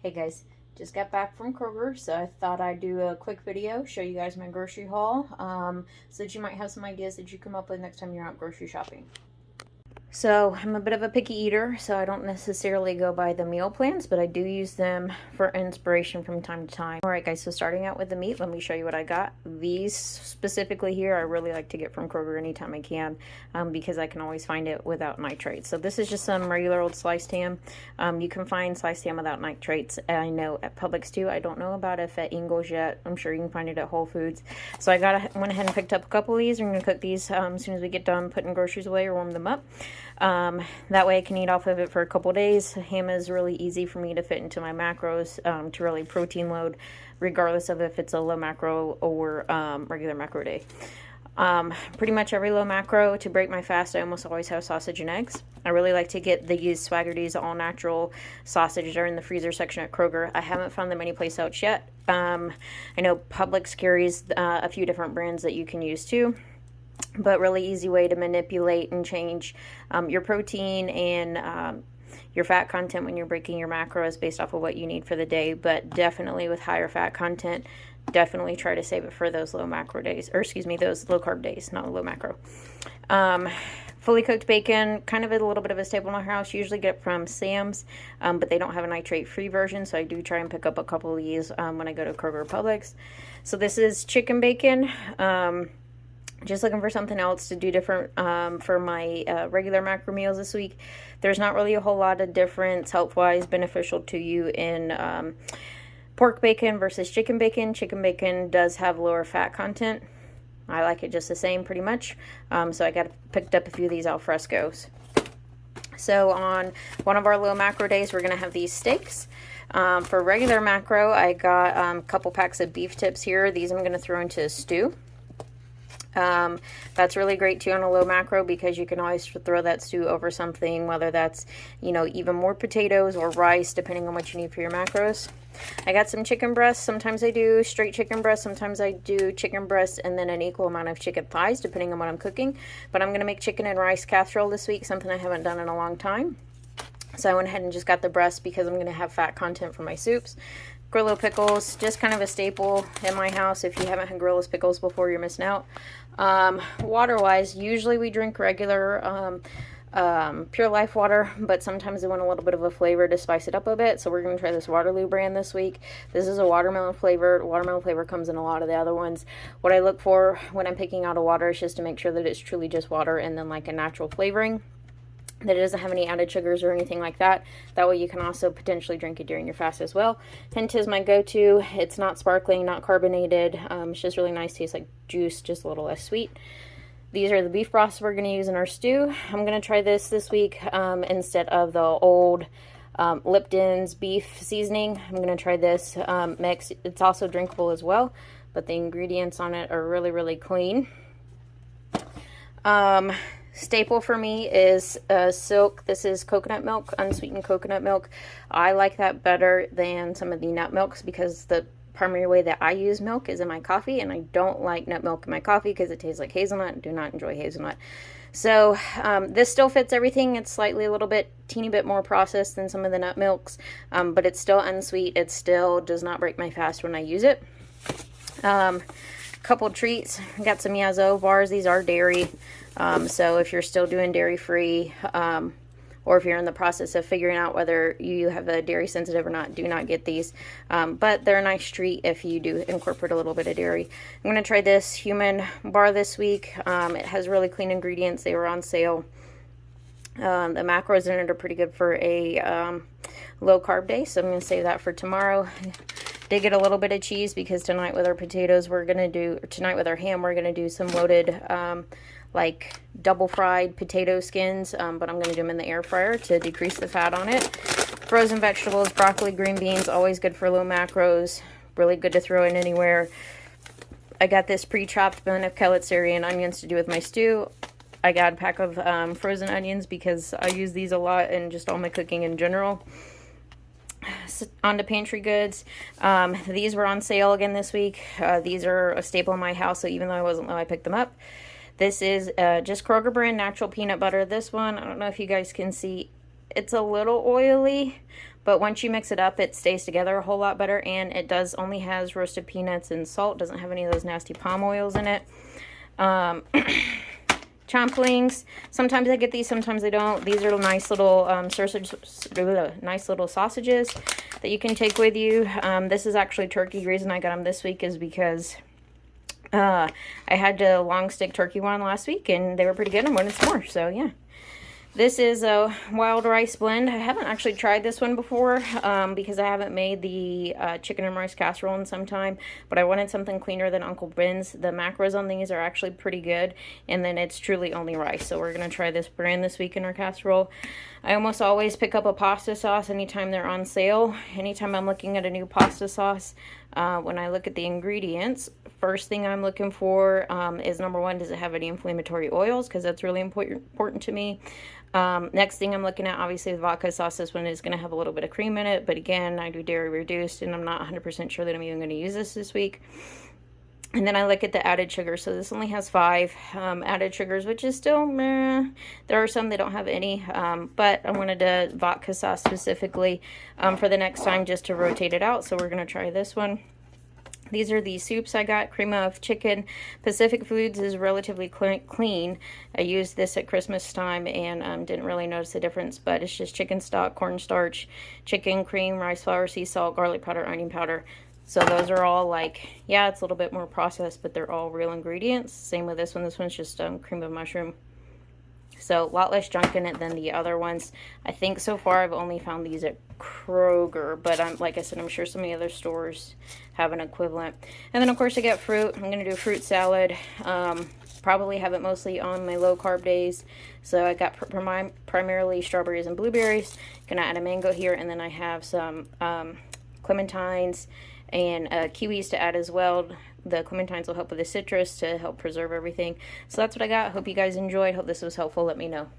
Hey guys, just got back from Kroger, so I thought I'd do a quick video, show you guys my grocery haul, so that you might have some ideas that you come up with next time you're out grocery shopping. So I'm a bit of a picky eater, so I don't necessarily go by the meal plans, but I do use them for inspiration from time to time. Alright guys, so starting out with the meat, let me show you what I got. These specifically here, I really like to get from Kroger anytime I can, because I can always find it without nitrates. So this is just some regular old sliced ham. You can find sliced ham without nitrates, I know at Publix too. I don't know about if at Ingles yet. I'm sure you can find it at Whole Foods. So I went ahead and picked up a couple of these. We're going to cook these as soon as we get done putting groceries away or warm them up. That way I can eat off of it for a couple days. Ham is really easy for me to fit into my macros, to really protein load, regardless of if it's a low macro or regular macro day. Pretty much every low macro, to break my fast, I almost always have sausage and eggs. I really like to get these Swaggerty's all natural sausage. They're in the freezer section at Kroger. I haven't found them anyplace else yet. I know Publix carries a few different brands that you can use too. But really easy way to manipulate and change your protein and your fat content when you're breaking your macros based off of what you need for the day. But definitely with higher fat content, definitely try to save it for those low macro days, or excuse me, those low carb days, not low macro. Fully cooked bacon, kind of a little bit of a staple in our house. Usually get it from Sam's, but they don't have a nitrate-free version, so I do try and pick up a couple of these when I go to Kroger or Publix. So this is chicken bacon. Just looking for something else to do different for my regular macro meals this week. There's not really a whole lot of difference health-wise beneficial to you in pork bacon versus chicken bacon. Chicken bacon does have lower fat content. I like it just the same pretty much. So I picked up a few of these al frescos. So on one of our low macro days, we're going to have these steaks. For regular macro, I got a couple packs of beef tips here. These I'm going to throw into a stew. That's really great too on a low macro because you can always throw that stew over something, whether that's, you know, even more potatoes or rice, depending on what you need for your macros. I got some chicken breasts. Sometimes I do straight chicken breasts. Sometimes I do chicken breasts and then an equal amount of chicken thighs, depending on what I'm cooking. But I'm going to make chicken and rice casserole this week, something I haven't done in a long time. So I went ahead and just got the breast because I'm going to have fat content for my soups. Grillo pickles, just kind of a staple in my house. If you haven't had Grillo's pickles before, you're missing out. Water-wise, usually we drink regular Pure Life water, but sometimes they want a little bit of a flavor to spice it up a bit. So we're going to try this Waterloo brand this week. This is a watermelon flavor. Watermelon flavor comes in a lot of the other ones. What I look for when I'm picking out a water is just to make sure that it's truly just water and then like a natural flavoring, that it doesn't have any added sugars or anything like that. That way you can also potentially drink it during your fast as well. Hint is my go-to. It's not sparkling, not carbonated. It's just really nice. Tastes like juice, just a little less sweet. These are the beef broths we're going to use in our stew. I'm going to try this week instead of the old Lipton's beef seasoning. I'm going to try this mix. It's also drinkable as well, but the ingredients on it are really, really clean. Staple for me is Silk. This is coconut milk, unsweetened coconut milk. I like that better than some of the nut milks because the primary way that I use milk is in my coffee, and I don't like nut milk in my coffee because it tastes like hazelnut. I do not enjoy hazelnut. So this still fits everything. It's slightly a little bit, teeny bit more processed than some of the nut milks, but it's still unsweet. It still does not break my fast when I use it. Couple treats. I got some Yazoo bars. These are dairy. So if you're still doing dairy-free, or if you're in the process of figuring out whether you have a dairy sensitive or not, do not get these. But they're a nice treat if you do incorporate a little bit of dairy. I'm going to try this human bar this week. It has really clean ingredients. They were on sale. The macros in it are pretty good for a low-carb day, so I'm going to save that for tomorrow. Did get a little bit of cheese because tonight with our potatoes, tonight with our ham, we're going to do some loaded like double fried potato skins, but I'm going to do them in the air fryer to decrease the fat on it. Frozen vegetables, broccoli, green beans, always good for low macros, really good to throw in anywhere. I got this pre-chopped bone of Kellett celery and onions to do with my stew. I got a pack of frozen onions because I use these a lot in just all my cooking in general. On to pantry goods. These were on sale again this week. These are a staple in my house, so even though I wasn't low, I picked them up. This is just Kroger brand natural peanut butter. This one, I don't know if you guys can see, it's a little oily, But once you mix it up, it stays together a whole lot better, and it does only has roasted peanuts and salt. Doesn't have any of those nasty palm oils in it. Chomplings. Sometimes I get these, sometimes I don't. These are nice little nice little sausages that you can take with you. This is actually turkey. The reason I got them this week is because I had the long stick turkey one last week, and they were pretty good. I wanted some more, so yeah. This is a wild rice blend. I haven't actually tried this one before because I haven't made the chicken and rice casserole in some time, but I wanted something cleaner than Uncle Ben's. The macros on these are actually pretty good, and then it's truly only rice. So we're going to try this brand this week in our casserole. I almost always pick up a pasta sauce anytime they're on sale. Anytime I'm looking at a new pasta sauce, when I look at the ingredients, first thing I'm looking for is, number one, does it have any inflammatory oils? Because that's really important to me. Next thing I'm looking at, obviously, the vodka sauce. This one is going to have a little bit of cream in it, but again, I do dairy reduced, and I'm not 100% sure that I'm even going to use this week. And then I look at the added sugar. So this only has 5 added sugars, which is still meh. There are some that don't have any, but I wanted a vodka sauce specifically for the next time just to rotate it out. So we're going to try this one. These are the soups I got. Cream of chicken. Pacific Foods is relatively clean. I used this at Christmas time and didn't really notice the difference, but it's just chicken stock, cornstarch, chicken, cream, rice flour, sea salt, garlic powder, onion powder. So those are all like, yeah, it's a little bit more processed, but they're all real ingredients. Same with this one. This one's just cream of mushroom. So a lot less junk in it than the other ones. I think so far I've only found these at Kroger, but like I said, I'm sure some of the other stores have an equivalent. And then of course I got fruit. I'm gonna do a fruit salad. Probably have it mostly on my low carb days. So I got primarily strawberries and blueberries. Gonna add a mango here, and then I have some clementines and kiwis to add as well. The clementines will help with the citrus to help preserve everything. So that's what I got. Hope you guys enjoyed. Hope this was helpful. Let me know.